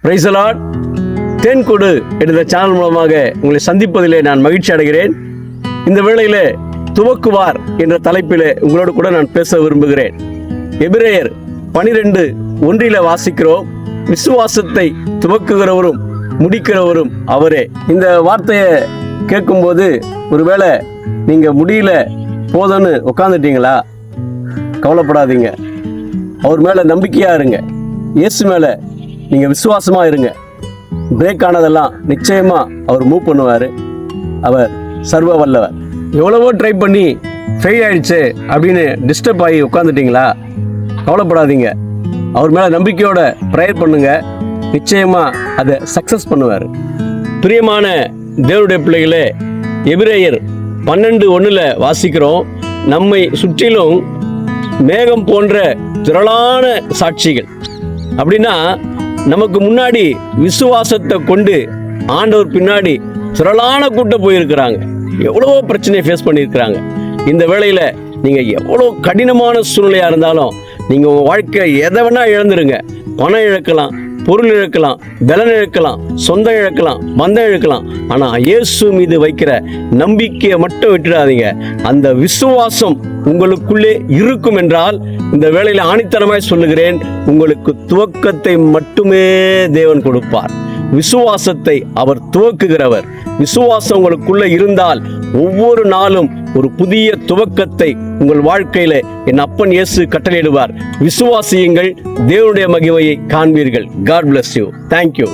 Praise the Lord. தேன்கூடு என்ற channel மூலமாக உங்களை சந்திப்பதிலே நான் மகிழ்ச்சி அடைகிறேன். இந்த வேளையிலே துவக்குவார் என்ற தலைப்பிலே உங்களோடு கூட நான் பேச விரும்புகிறேன். எபிரேயர் 12:1 வாசிக்கிறோம், விசுவாசத்தை துவக்குகிறவரும் முடிக்கிறவரும் அவரே. இந்த வார்த்தையை கேட்கும்போது ஒருவேளை நீங்க முடியல போதும்னு உட்காந்துட்டீங்களா? கவலைப்படாதீங்க. அவர் மேல நம்பிக்கையா இருங்க. இயேசு மேல நீங்க விசுவாசமா இருங்க. பிரேக் ஆனதெல்லாம் நிச்சயமா அவர் மூவ் பண்ணுவார். அவர் சர்வ வல்லவர். எவ்வளவோ ட்ரை பண்ணி ஃபெயில் ஆயிடுச்சு அப்படின்னு டிஸ்டர்ப் ஆகி உட்காந்துட்டீங்களா? கவலைப்படாதீங்க. அவர் மேலே நம்பிக்கையோட ப்ரேயர் பண்ணுங்க. நிச்சயமா அதை சக்ஸஸ் பண்ணுவார். பிரியமான தேவனுடைய பிள்ளைகளே, எபிரேயர் 12:1 வாசிக்கிறோம், நம்மை சுற்றிலும் மேகம் போன்ற திரளான சாட்சிகள். அப்படின்னா நமக்கு முன்னாடி விசுவாசத்தை கொண்டு ஆண்டவர் பின்னாடி திரளான கூட்டம் போயிருக்கிறாங்க. எவ்வளவோ பிரச்சனையை ஃபேஸ் பண்ணியிருக்கிறாங்க. இந்த வேளையில நீங்க எவ்வளோ கடினமான சூழ்நிலையா இருந்தாலும் நீங்க உங்க வாழ்க்கை எதை வேணா இழந்துருங்க. பணம் இழக்கலாம், பொருள் இழக்கலாம், பலன் இழக்கலாம், சொந்தம் இழக்கலாம், பந்தம் இழக்கலாம். ஆனா இயேசு மீது வைக்கிற நம்பிக்கையை மட்டும் விட்டுடாதீங்க. அந்த விசுவாசம் உங்களுக்குள்ளே இருக்கும் என்றால் இந்த வேளையில ஆணித்தரமாய் சொல்லுகிறேன், உங்களுக்கு துவக்கத்தை மட்டுமே தேவன் கொடுப்பார். விசுவாசத்தை அவர் துவக்குகிறவர். விசுவாசம் உங்களுக்குள்ள இருந்தால் ஒவ்வொரு நாளும் ஒரு புதிய துவக்கத்தை உங்கள் வாழ்க்கையில என் அப்பன் இயேசு கட்டளையிடுவார். விசுவாசியுங்கள், தேவனுடைய மகிமையை காண்பீர்கள். God bless you. Thank you.